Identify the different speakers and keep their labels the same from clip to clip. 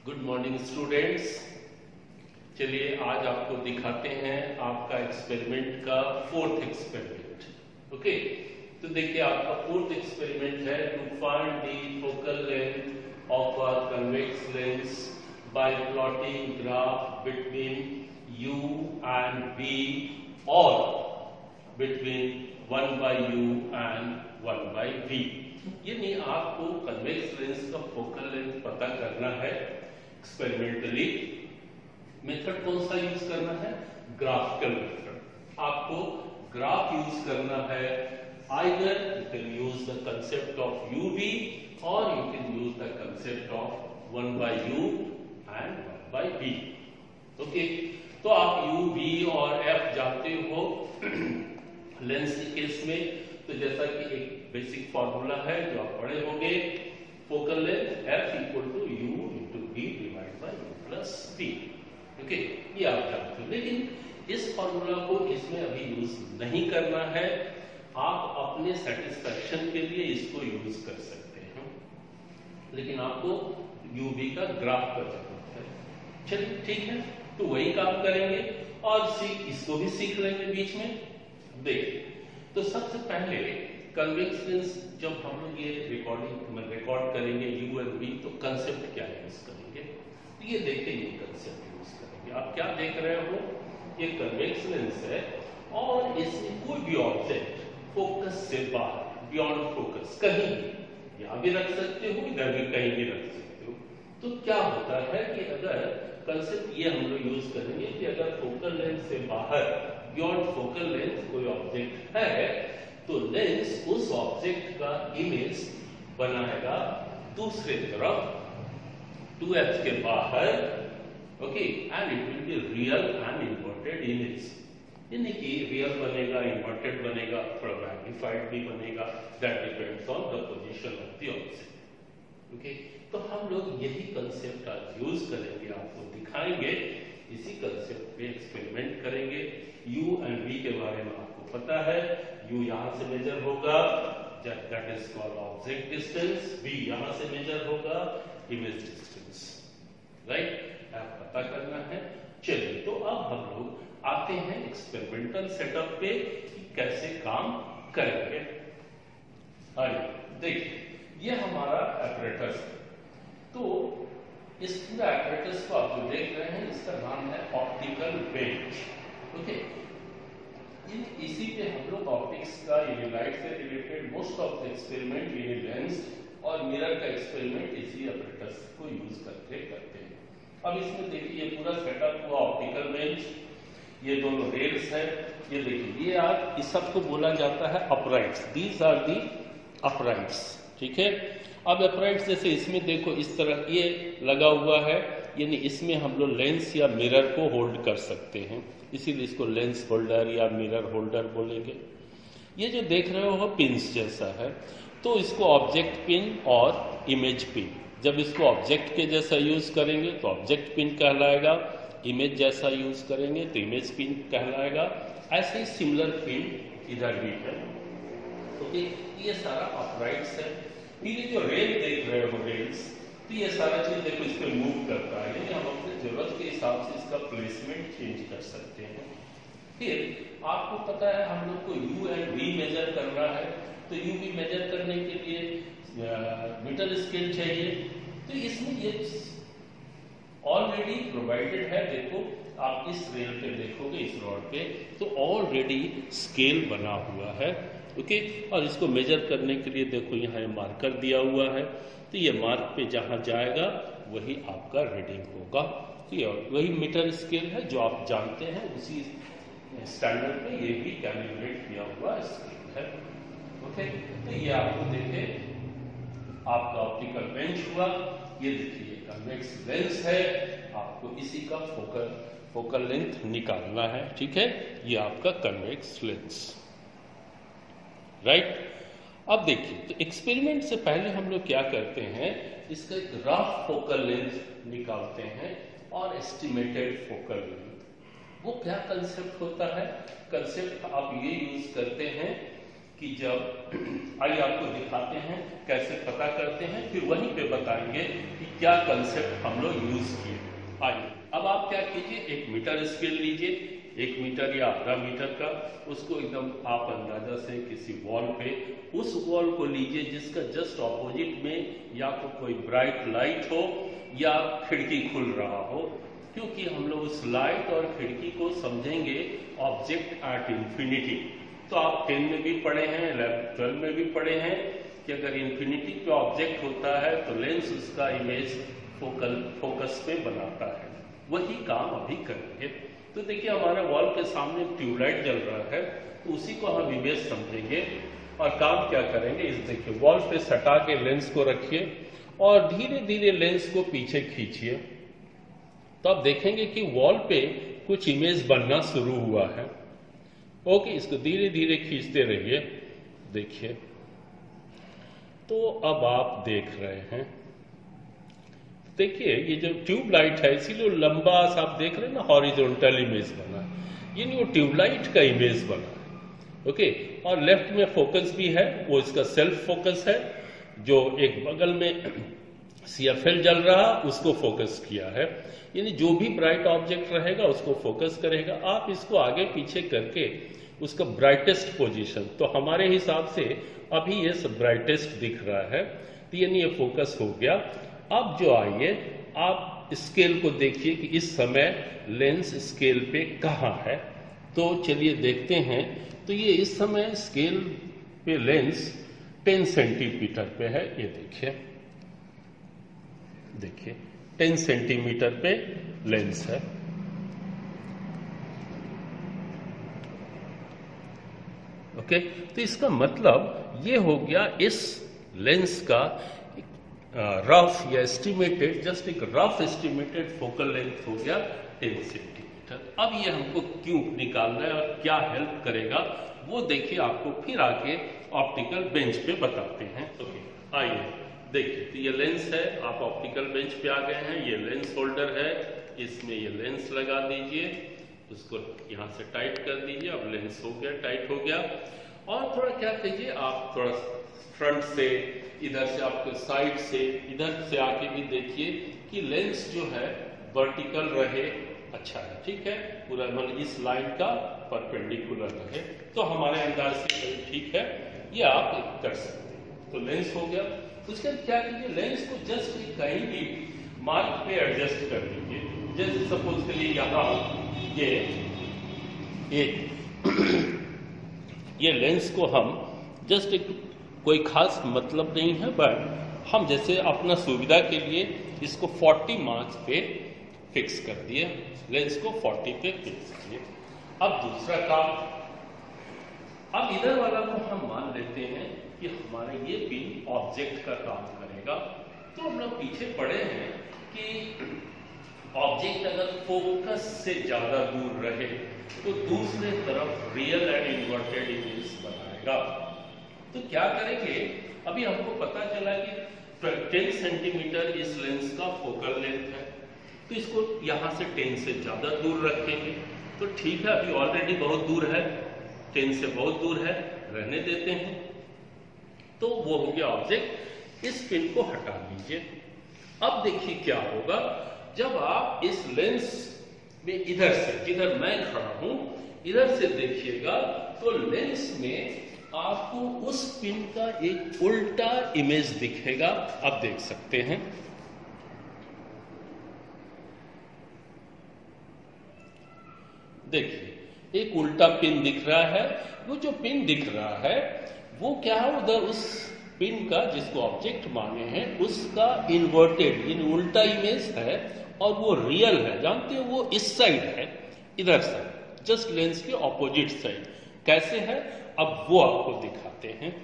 Speaker 1: Good morning students. चलिए आज आपको दिखाते हैं आपका एक्सपेरिमेंट का फोर्थ एक्सपेरिमेंट। ओके, तो देखिए आपका फोर्थ एक्सपेरिमेंट है to find the focal length of a convex lens by plotting graph between u and v or between 1 by u and 1 by v। यानी आपको कन्वेक्स लेंस का focal length पता करना है। एक्सपेरिमेंटली मेथड कौन सा use करना है? Graphical method. आपको ग्राफ यूज करना है। Either you can use the concept of uv और you can use the concept of 1 by u and 1 by v। Okay, तो आप u, v और f जानते हो लेंस के केस में। तो जैसा कि एक बेसिक फॉर्मूला है जो आप पढ़े होंगे, focal length f equal to u into v divide by u plus v। Okay, ये आप जानते हो, लेकिन इस फॉर्मूला को इसमें अभी यूज नहीं करना है। आप अपने सेटिस्फैक्शन के लिए इसको यूज कर सकते हैं, लेकिन आपको u, v का ग्राफ का जरूरत है। चलिए ठीक है, तो वही काम करेंगे और इसको भी सीख लेंगे बीच में। देखिए, तो सबसे पहले कन्वेक्स लेंस जब हम लोग ये रिकॉर्ड करेंगे u और v, तो कंसेप्ट क्या यूज करेंगे? तो ये देखिए, ये कंसेप्ट यूज करेंगे। आप क्या देख रहे हो? ये कन्वेक्स लेंस है और इसमें कोई भी ऑब्जेक्ट फोकस से बाहर, बियॉन्ड फोकस, कहीं भी, यहां भी रख सकते हो, इधर भी कहीं भी रख सकते हो। तो क्या होता है कि अगर कंसेप्ट ये हम लोग यूज करेंगे कि अगर फोकल लेंथ से बाहर, बियॉन्ड फोकल लेंथ कोई ऑब्जेक्ट है, तो लेंस उस ऑब्जेक्ट का इमेज बनाएगा दूसरे तरफ 2f के बाहर। Okay, and it will be real and inverted image. यानी कि रियल बनेगा, इन्वर्टेड बनेगा, थोड़ा मैग्निफाइड भी बनेगा। That depends on the position of the object. Okay, तो हम लोग यही कंसेप्ट आज यूज करेंगे, आपको दिखाएंगे। इसी कंसेप्ट पे एक्सपेरिमेंट करेंगे। u एंड v के बारे में आपको पता है। u यहां से मेजर होगा, that is called object distance. v यहां से मेजर होगा, इमेज डिस्टेंस। राइट, आप पता करना है। चलिए, तो अब हम लोग आते हैं एक्सपेरिमेंटल सेटअप पे कि कैसे काम करेंगे। आइए देखिए, ये हमारा एपरेटस है। तो इस पूरा एपरेटस को आप जो देख रहे हैं, इसका नाम है ऑप्टिकल बेंच। ओके, इसी पे हम लोग ऑप्टिक्स का, ये लाइट से related most of the experiment, ये लेंस और मिरर का एक्सपेरिमेंट इसी एपरेटस को यूज करके करते हैं। अब इसमें देखिए, ये पूरा सेटअप हुआ ऑप्टिकल बेंच। ये दोनों रेल्स हैं। ये देखिए, ये आज इस सबको बोला जाता है अपराइट्स। These are the अपराइट्स। ठीक है, अब अपराइट्स जैसे इसमें देखो, इस तरह ये लगा हुआ है, यानी इसमें हम लोग लेंस या मिरर को होल्ड कर सकते हैं, इसीलिए इसको लेंस होल्डर या मिरर होल्डर बोलेंगे। ये जो देख रहे हो पिंस जैसा है, तो इसको ऑब्जेक्ट पिन और इमेज पिन। जब इसको ऑब्जेक्ट के जैसा यूज करेंगे तो ऑब्जेक्ट पिन कहलाएगा, इमेज जैसा यूज करेंगे तो इमेज पिन कहलाएगा। ऐसे ही सिमिलर पिन इधर भी है। ओके, ये सारा अपराइट्स है। फिर ये जो रेल देख रहे हो, रेल्स, तो ये सारा चीज देखो इस पे मूव करता है, यानी हम अपनी जरूरत के हिसाब से इसका प्लेसमेंट चेंज कर सकते हैं। फिर आपको पता है हम लोग को u एंड v मेजर करना है, तो u v मेजर करने के लिए मीटर स्केल चाहिए। तो इसमें ये ऑलरेडी प्रोवाइडेड है। देखो, आप इस रेल पे देखोगे, इस रॉड पे, तो ऑलरेडी स्केल बना हुआ है। ओके, और इसको मेजर करने के लिए देखो यहाँ मार्कर दिया हुआ है। तो ये मार्क पे जहां जाएगा वही आपका रीडिंग होगा। तो ये वही मीटर स्केल है जो आप जानते हैं, उसी स्टैंडर्ड पे ये भी कैलिब्रेट किया हुआ स्केल है। ओके, तो ये आपको देखे, आपका ऑप्टिकल बेंच हुआ। ये देखिए, कन्वेक्स लेंस है, आपको इसी का फोकल लेंथ निकालना है। ठीक है, ये आपका कन्वेक्स लेंस। राइट, अब देखिए, तो एक्सपेरिमेंट से पहले हम लोग क्या करते हैं, इसका एक रफ फोकल लेंथ निकालते हैं और एस्टिमेटेड फोकल लेंथ। वो क्या कंसेप्ट होता है? कंसेप्ट आप ये यूज करते हैं कि जब आइए आपको दिखाते हैं कैसे पता करते हैं, फिर वहीं पे बताएंगे कि क्या कंसेप्ट हम लोग यूज किए। आइए अब आप क्या कीजिए, 1 मीटर स्केल लीजिए, 1 मीटर या आधा मीटर का, उसको एकदम आप अंदाजा से किसी वॉल पे, उस वॉल को लीजिए जिसका जस्ट ऑपोजिट में या तो कोई ब्राइट लाइट हो या खिड़की खुल रहा हो, क्योंकि हम लोग उस लाइट और खिड़की को समझेंगे ऑब्जेक्ट एट इंफिनिटी। तो आप 10 में भी पढ़े हैं, 12 में भी पढ़े हैं कि अगर इंफिनिटी पे ऑब्जेक्ट होता है तो लेंस उसका इमेज फोकस पे बनाता है। वही काम अभी करेंगे। तो देखिए हमारे वॉल के सामने ट्यूबलाइट जल रहा है, तो उसी को हम इमेज समझेंगे और काम क्या करेंगे, इस देखिए वॉल पे सटा के लेंस को रखिए और धीरे धीरे लेंस को पीछे खींचिए, तो आप देखेंगे कि वॉल पे कुछ इमेज बनना शुरू हुआ है। ओके, इसको धीरे धीरे खींचते रहिए। देखिए तो अब आप देख रहे हैं, देखिए ये जो ट्यूबलाइट है इसीलिए लंबा सा आप देख रहे हैं ना, हॉरिजॉन्टल इमेज बना, यानी वो ट्यूबलाइट का इमेज बना है। ओके, और लेफ्ट में फोकस भी है, वो इसका सेल्फ फोकस है, जो एक बगल में CFL जल रहा उसको फोकस किया है, यानी जो भी ब्राइट ऑब्जेक्ट रहेगा उसको फोकस करेगा। आप इसको आगे पीछे करके उसका ब्राइटेस्ट पोजीशन, तो हमारे हिसाब से अभी ये सब ब्राइटेस्ट दिख रहा है, तो यानी ये फोकस हो गया। अब जो आइए आप स्केल को देखिए कि इस समय लेंस स्केल पे कहाँ है, तो चलिए देखते हैं। तो ये इस समय स्केल पे लेंस 10 सेंटीमीटर पे है, ये देखिए 10 सेंटीमीटर पे लेंस है। ओके, तो इसका मतलब ये हो गया इस लेंस का रफ या एस्टिमेटेड, जस्ट एक रफ एस्टिमेटेड फोकल लेंथ हो गया 10 सेंटीमीटर। अब ये हमको क्यों निकालना है और क्या हेल्प करेगा वो देखिए आपको फिर आके ऑप्टिकल बेंच पे बताते हैं। ओके, आइए देखिए, तो ये लेंस है, आप ऑप्टिकल बेंच पे आ गए हैं, ये लेंस होल्डर है, इसमें ये लेंस लगा दीजिए, उसको यहाँ से टाइट कर दीजिए। अब लेंस हो गया, टाइट हो गया। और थोड़ा क्या कीजिए, आप थोड़ा फ्रंट से, इधर से, आपके साइड से, इधर से आके भी देखिए कि लेंस जो है वर्टिकल रहे, अच्छा है, ठीक है, पूरा मतलब इस लाइन का परपेंडिकुलर रहे, तो हमारे अंदाज से ठीक है, ये आप कर सकते हैं। तो लेंस हो गया। उसके बाद क्या कीजिए, लेंस को जस्ट कहीं भी मार्क पे एडजस्ट कर दीजिए। जैसे सपोज के लिए यहाँ ये लेंस को हम जस्ट एक कोई खास मतलब नहीं है, बट हम जैसे अपना सुविधा के लिए इसको 40 मार्क्स पे फिक्स कर दिए, लेंस को 40 पे फिक्स किए। अब दूसरा काम, अब इधर वाला को हम मान लेते हैं कि हमारा ये पिन ऑब्जेक्ट का काम करेगा। तो हम लोग पीछे पढ़े हैं कि ऑब्जेक्ट अगर फोकस से ज्यादा दूर रहे तो दूसरे तरफ रियल एंड इन्वर्टेड इमेज बनाएगा। तो क्या करेंगे, अभी हमको पता चला कि 10 सेंटीमीटर इस लेंस का फोकल लेंथ है, तो इसको यहां से 10 से ज्यादा दूर रखेंगे। तो ठीक है, अभी ऑलरेडी बहुत दूर है, 10 से बहुत दूर है, रहने देते हैं। तो वो हो गया ऑब्जेक्ट। इस पिन को हटा लीजिए। अब देखिए क्या होगा, जब आप इस लेंस में इधर से, जिधर मैं खड़ा हूं, इधर से देखिएगा तो लेंस में आपको उस पिन का एक उल्टा इमेज दिखेगा। आप देख सकते हैं, देखिए एक उल्टा पिन दिख रहा है। वो जो पिन दिख रहा है वो क्या है, उधर उस पिन का जिसको ऑब्जेक्ट माने हैं उसका इन्वर्टेड यानी उल्टा इमेज है, और वो रियल है। जानते हो वो इस साइड है, इधर साइड, जस्ट लेंस के ऑपोजिट साइड। कैसे है, अब वो आपको दिखाते हैं।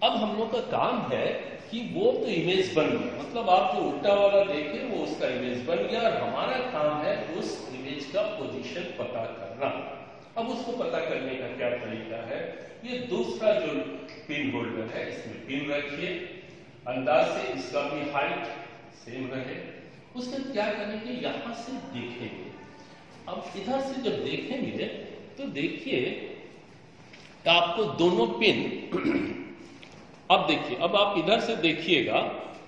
Speaker 1: अब हम लोग का काम है कि वो तो इमेज बन गया, मतलब आप जो उल्टा वाला देखे वो उसका इमेज बन गया, और हमारा काम है उस इमेज का पोजीशन पता करना। अब उसको पता करने का क्या तरीका है, ये दूसरा जो पिन होल्डर है इसमें पिन रखिए, अंदाज से इसका भी हाइट सेम रहे। उसके क्या करेंगे, यहां से देखेंगे। अब इधर से जब देखेंगे तो देखिए तो आपको दोनों पिन अब देखिए, अब आप इधर से देखिएगा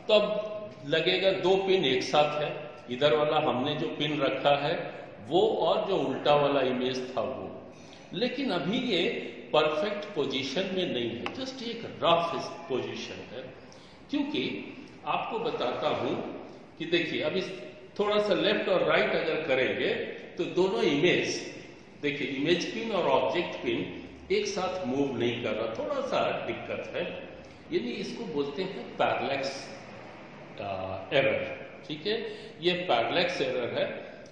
Speaker 1: तो अब लगेगा दो पिन एक साथ है, इधर वाला हमने जो पिन रखा है वो और जो उल्टा वाला इमेज था वो, लेकिन अभी ये परफेक्ट पोजीशन में नहीं है, जस्ट एक रफ पोजीशन है। क्योंकि आपको बताता हूं कि देखिए अब इस थोड़ा सा लेफ्ट और राइट अगर करेंगे तो दोनों इमेज, देखिए इमेज पिन और ऑब्जेक्ट पिन एक साथ मूव नहीं कर रहा, थोड़ा सा दिक्कत है, यानी इसको बोलते हैं पैरेलैक्स एरर। ठीक है, ये पैरेलैक्स एरर है,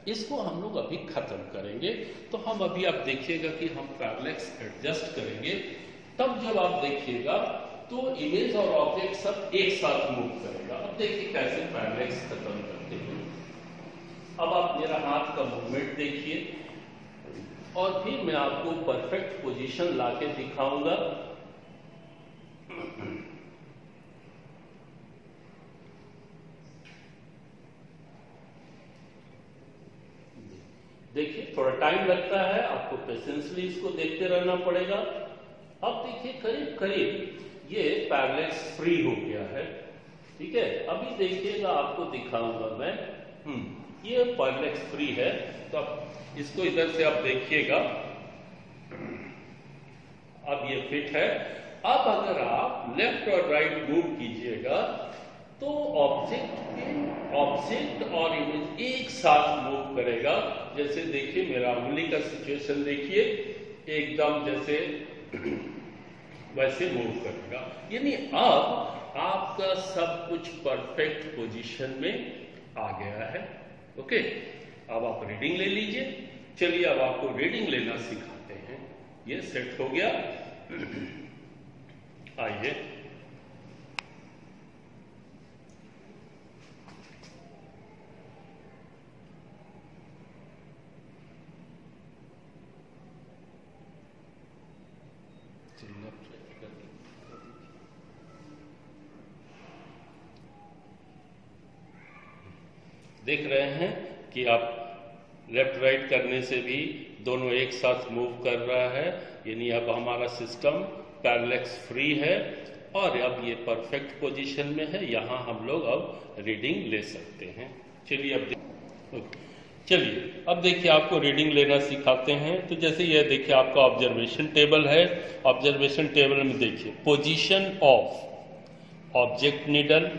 Speaker 1: इसको हम लोग अभी खत्म करेंगे। तो हम अभी आप देखिएगा कि हम पैरेलैक्स एडजस्ट करेंगे, तब जब आप देखिएगा तो इमेज और ऑब्जेक्ट सब एक साथ मूव करेगा। अब देखिए कैसे पैरेलैक्स खत्म करते हैं। अब आप मेरा हाथ का मूवमेंट देखिए और फिर मैं आपको परफेक्ट पोजीशन लाके दिखाऊंगा। देखिए थोड़ा टाइम लगता है, आपको पेशेंसली इसको देखते रहना पड़ेगा। अब देखिए करीब करीब ये पैरेलैक्स फ्री हो गया है। ठीक है, अभी देखिएगा आपको दिखाऊंगा मैं। ये पैरेलैक्स फ्री है, तो अब इसको इधर से आप देखिएगा, अब ये फिट है। अब अगर आप लेफ्ट और राइट मूव कीजिएगा तो ऑब्जेक्ट और इमेज एक साथ मूव करेगा। जैसे देखिए मेरा उंगली का सिचुएशन देखिए, एकदम जैसे वैसे मूव करेगा, यानी अब आपका सब कुछ परफेक्ट पोजीशन में आ गया है। ओके, अब आप रीडिंग ले लीजिए। चलिए अब आपको रीडिंग लेना सिखाते हैं। ये सेट हो गया, आइए देख रहे हैं कि आप लेफ्ट राइट करने से भी दोनों एक साथ मूव कर रहा है, यानी अब हमारा सिस्टम पैरेलैक्स फ्री है और अब ये परफेक्ट पोजीशन में है। यहाँ हम लोग अब रीडिंग ले सकते हैं। चलिए अब देखिए आपको रीडिंग लेना सिखाते हैं। तो जैसे ये देखिए आपका ऑब्जर्वेशन टेबल है। ऑब्जर्वेशन टेबल में देखिए position of object needle,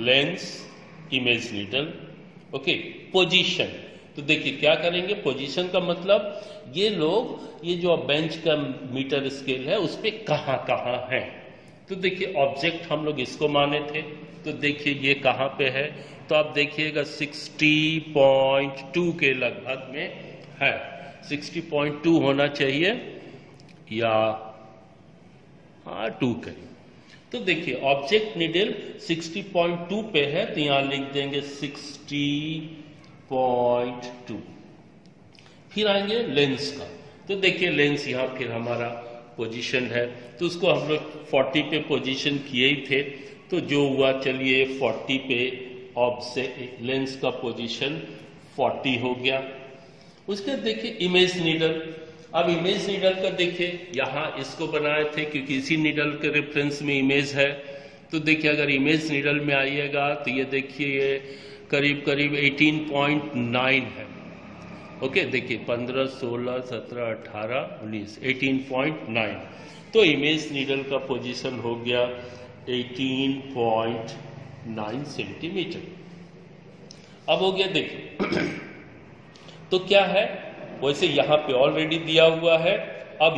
Speaker 1: lens, image needle. Okay, position. तो देखिए क्या करेंगे, पोजीशन का मतलब ये लोग, ये जो बेंच का मीटर स्केल है उस पे कहाँ कहाँ है। तो देखिए ऑब्जेक्ट हम लोग इसको माने थे, तो देखिए ये कहाँ पे है, तो आप देखिएगा 60.2 के लगभग में है। 60.2 होना चाहिए या 2 करीब। तो देखिए ऑब्जेक्ट नीडल 60.2 पे है, तो यहां लिख देंगे 60.2। फिर आएंगे लेंस का। तो देखिए लेंस यहाँ फिर हमारा पोजीशन है, तो उसको हम लोग 40 पे पोजीशन किए ही थे, तो जो हुआ चलिए 40 पे ऑब्जेक्ट लेंस का पोजीशन 40 हो गया। उसके देखिए इमेज नीडल। अब इमेज नीडल का देखिए यहाँ इसको बनाए थे क्योंकि इसी नीडल के रेफरेंस में इमेज है। तो देखिए अगर इमेज नीडल में आइएगा तो ये देखिए ये करीब करीब 18.9 है। ओके, देखिए 15, 16, 17, 18, 19, 18.9। तो इमेज नीडल का पोजीशन हो गया 18.9 सेंटीमीटर। अब हो गया देखिए तो क्या है, वैसे यहां पे ऑलरेडी दिया हुआ है। अब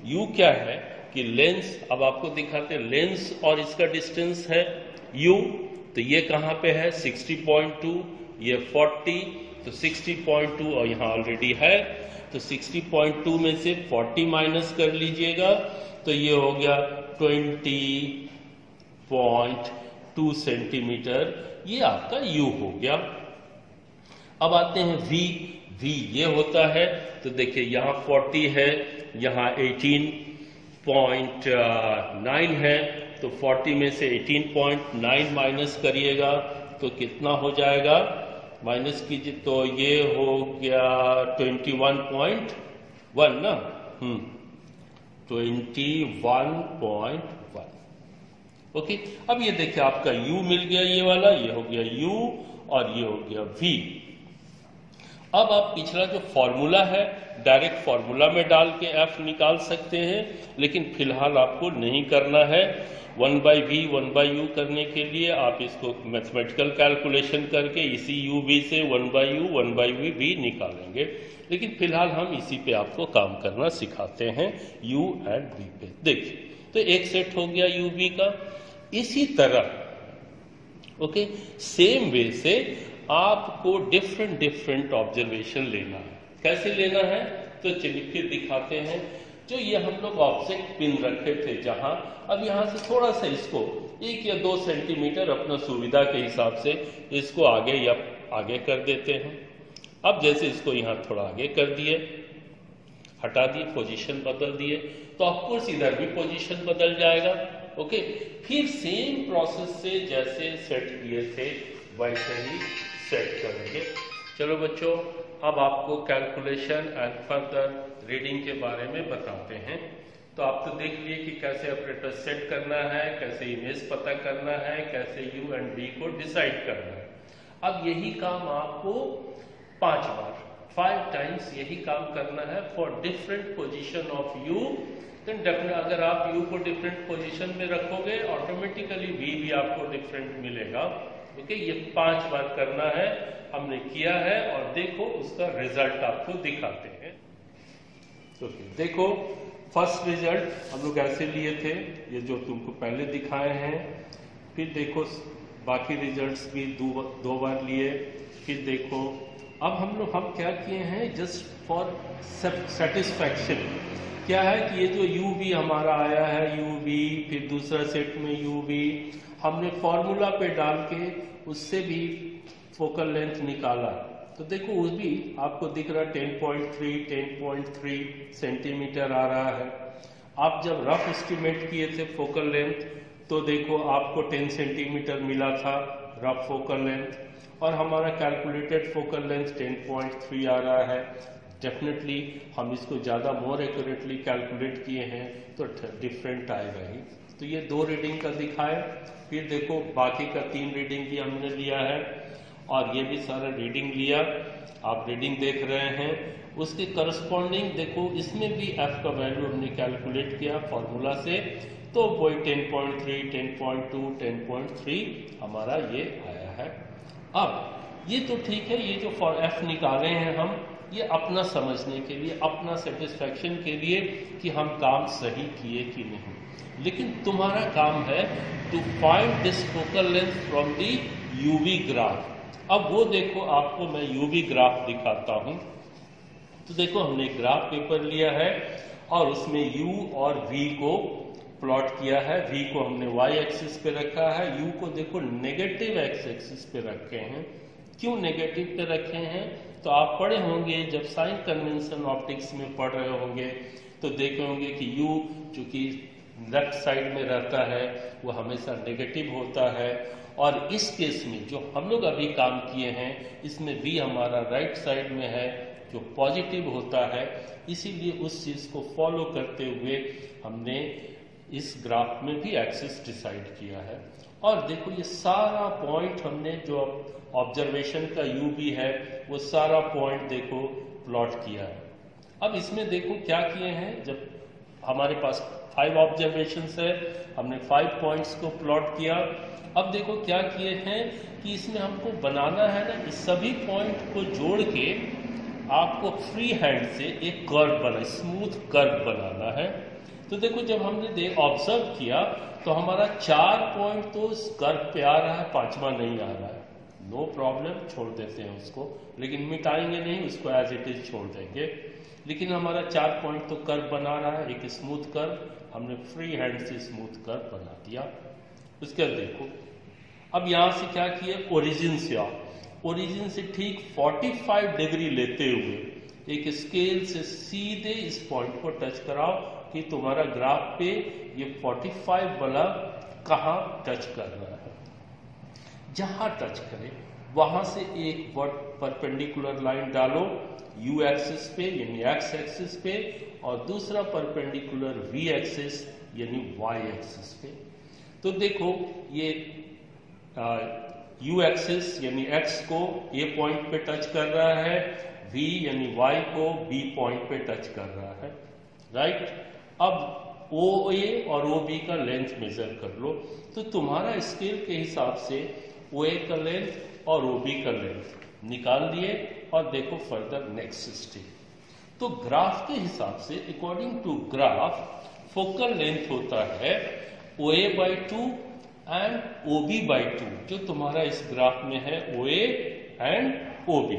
Speaker 1: यू क्या है कि लेंस, अब आपको दिखाते हैं लेंस और इसका डिस्टेंस है यू। तो ये कहां पे है 60.2, ये 40, तो 60.2 और यहां ऑलरेडी है, तो 60.2 में से 40 माइनस कर लीजिएगा तो ये हो गया 20.2 सेंटीमीटर। ये आपका यू हो गया। अब आते हैं वी ये होता है, तो देखिए यहाँ 40 है, यहाँ 18.9 है, तो 40 में से 18.9 माइनस करिएगा तो कितना हो जाएगा, माइनस कीजिए तो ये हो गया 21.1 ना। 21.1। ओके, अब ये देखिए आपका u मिल गया, ये वाला, ये हो गया u और ये हो गया v। अब आप पिछला जो फॉर्मूला है डायरेक्ट फॉर्मूला में डाल के f निकाल सकते हैं, लेकिन फिलहाल आपको नहीं करना है। 1/v 1/u करने के लिए आप इसको मैथमेटिकल कैलकुलेशन करके इसी u v से 1/u 1/v निकालेंगे, लेकिन फिलहाल हम इसी पे आपको काम करना सिखाते हैं u एंड v पे। देखिए तो एक सेट हो गया u v का। इसी तरह ओके सेम वे से आपको डिफरेंट ऑब्जर्वेशन लेना है। कैसे लेना है तो चलिए फिर दिखाते हैं। जो ये हम लोग ऑब्जेक्ट पिन रखे थे जहां, अब यहां से थोड़ा सा इसको 1 या 2 सेंटीमीटर अपना सुविधा के हिसाब से इसको आगे या आगे कर देते हैं। अब जैसे इसको यहां थोड़ा आगे कर दिए, हटा दिए, पोजीशन बदल दिए, तो ऑफकोर्स इधर भी पोजीशन बदल जाएगा। ओके, फिर सेम प्रोसेस से जैसे सेट किए थे वैसे ही सेट करेंगे। चलो बच्चों, अब आपको कैलकुलेशन एंड फर्दर रीडिंग के बारे में बताते हैं। तो आप तो देख लिए कि कैसे ऑपरेटर सेट करना है, कैसे इमेज पता करना है, कैसे u एंड v को डिसाइड करना है। अब यही काम आपको 5 बार 5 टाइम्स यही काम करना है for different position of u। Then definitely अगर आप u को डिफरेंट पोजीशन में रखोगे ऑटोमेटिकली v भी आपको डिफरेंट मिलेगा। ओके, ये 5 बार करना है, हमने किया है और देखो उसका रिजल्ट आपको दिखाते हैं। तो देखो फर्स्ट रिजल्ट हम लोग ऐसे लिए थे, ये जो तुमको पहले दिखाए हैं। फिर देखो बाकी रिजल्ट्स भी 2 बार लिए। फिर देखो अब हम क्या किए हैं जस्ट फॉर सेटिस्फैक्शन, क्या है कि ये जो u v हमारा आया है u v, फिर दूसरा सेट में u v हमने फॉर्मूला पे डाल के उससे भी फोकल लेंथ निकाला। तो देखो उस भी आपको दिख रहा 10.3 सेंटीमीटर आ रहा है। आप जब रफ एस्टिमेट किए थे फोकल लेंथ तो देखो आपको 10 सेंटीमीटर मिला था रफ फोकल लेंथ, और हमारा कैलकुलेटेड फोकल लेंथ 10.3 आ रहा है। डेफिनेटली हम इसको ज़्यादा मोर एक्यूरेटली कैलकुलेट किए हैं तो डिफरेंट आएगा ही। तो ये 2 रीडिंग का दिखाए। फिर देखो बाकी का 3 रीडिंग भी हमने लिया है और ये भी सारा रीडिंग लिया, आप रीडिंग देख रहे हैं। उसके करस्पॉन्डिंग देखो इसमें भी f का वैल्यू हमने कैलकुलेट किया फॉर्मूला से, तो वही 10.3, 10.2, 10.3 हमारा ये आया है। अब ये तो ठीक है, ये जो f निकाले हैं हम ये अपना समझने के लिए, अपना सेटिस्फैक्शन के लिए कि हम काम सही किए कि नहीं, लेकिन तुम्हारा काम है to find this focal length from the UV graph. अब वो देखो आपको मैं UV ग्राफ दिखाता हूं। तो देखो हमने ग्राफ पेपर लिया है और उसमें u और v को प्लॉट किया है। v को हमने y एक्सिस पे रखा है, u को देखो नेगेटिव x एक्सिस पे रखे हैं। क्यों नेगेटिव पे रखे हैं तो आप पढ़े होंगे जब साइन कन्वेंशन ऑप्टिक्स में पढ़ रहे होंगे तो देखे होंगे कि u चूंकि लेफ्ट साइड में रहता है वो हमेशा नेगेटिव होता है, और इस केस में जो हम लोग अभी काम किए हैं इसमें v हमारा राइट साइड में है जो पॉजिटिव होता है। इसीलिए उस चीज को फॉलो करते हुए हमने इस ग्राफ में भी एक्सिस डिसाइड किया है। और देखो ये सारा पॉइंट हमने जो ऑब्जर्वेशन का u भी है वो सारा पॉइंट देखो प्लॉट किया है। अब इसमें देखो क्या किए हैं, जब हमारे पास 5 ऑब्जर्वेशंस है, हमने 5 पॉइंट्स को प्लॉट किया। अब देखो क्या किए हैं कि इसमें हमको बनाना है ना, इस सभी पॉइंट को जोड़ के आपको फ्री हैंड से एक कर्व बना, स्मूथ कर्व बनाना है। तो देखो जब हमने ऑब्जर्व किया तो हमारा 4 पॉइंट तो इस कर्व पे आ रहा है, 5वां नहीं आ रहा है। नो प्रॉब्लम, छोड़ देते हैं उसको, लेकिन मिटाएंगे नहीं, उसको एज इट इज छोड़ देंगे। लेकिन हमारा 4 पॉइंट तो कर्व बना रहा है, एक स्मूथ कर्व, हमने फ्री हैंड से स्मूथ कर्व बना दिया। उसके बाद देखो अब यहां से क्या किया, ओरिजिन से आओ, ओरिजिन से ठीक 45 डिग्री लेते हुए एक स्केल से सीधे इस पॉइंट को टच कराओ कि तुम्हारा ग्राफ पे ये 45 वाला कहां टच कर रहा है। जहां टच करे वहां से एक परपेंडिकुलर लाइन डालो यू एक्सिस पे यानी एक्स एक्सिस पे और दूसरा परपेंडिकुलर वी एक्सिस यानी वाई एक्सिस पे। तो देखो ये यू एक्सिस यानी एक्स को ए पॉइंट पे टच कर रहा है, वी यानी वाई को बी पॉइंट पे टच कर रहा है, राइट। अब ओ ए और ओ बी का लेंथ मेजर कर लो। तो तुम्हारा स्केल के हिसाब से ओ ए का लेंथ और ओ बी का लेंथ निकाल दिए और देखो फर्दर नेक्स्ट स्टेप। तो ग्राफ के हिसाब से according to graph focal length होता है O A by 2 and O B by 2, जो तुम्हारा इस ग्राफ में है O A and O B.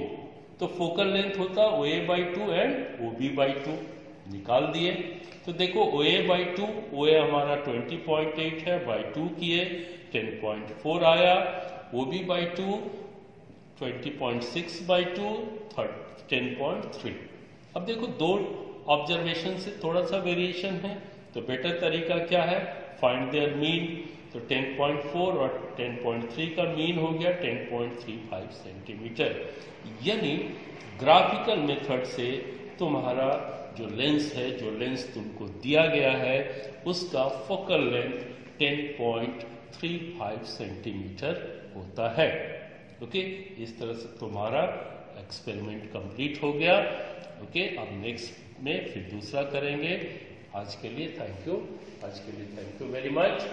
Speaker 1: तो फोकल लेंथ होता O A by 2 and O B by 2 निकाल दिए। तो देखो ओ ए बाई 2, ओ ए हमारा 20.8 है, बाई 2 किए 10.4 आया, ओ बी बाई 2 20.6 बाई 2 10.3। अब देखो दो ऑब्जर्वेशन से थोड़ा सा वेरिएशन है, तो बेटर तरीका क्या है, फाइंड देयर मीन। तो 10.4 और 10.3 का मीन हो गया 10.35 सेंटीमीटर। यानी ग्राफिकल मेथड से तुम्हारा जो लेंस है, जो लेंस तुमको दिया गया है, उसका फोकल लेंथ 10.35 सेंटीमीटर होता है। ओके, इस तरह से तुम्हारा एक्सपेरिमेंट कंप्लीट हो गया। ओके, अब नेक्स्ट में फिर दूसरा करेंगे। आज के लिए थैंक यू, आज के लिए थैंक यू वेरी मच।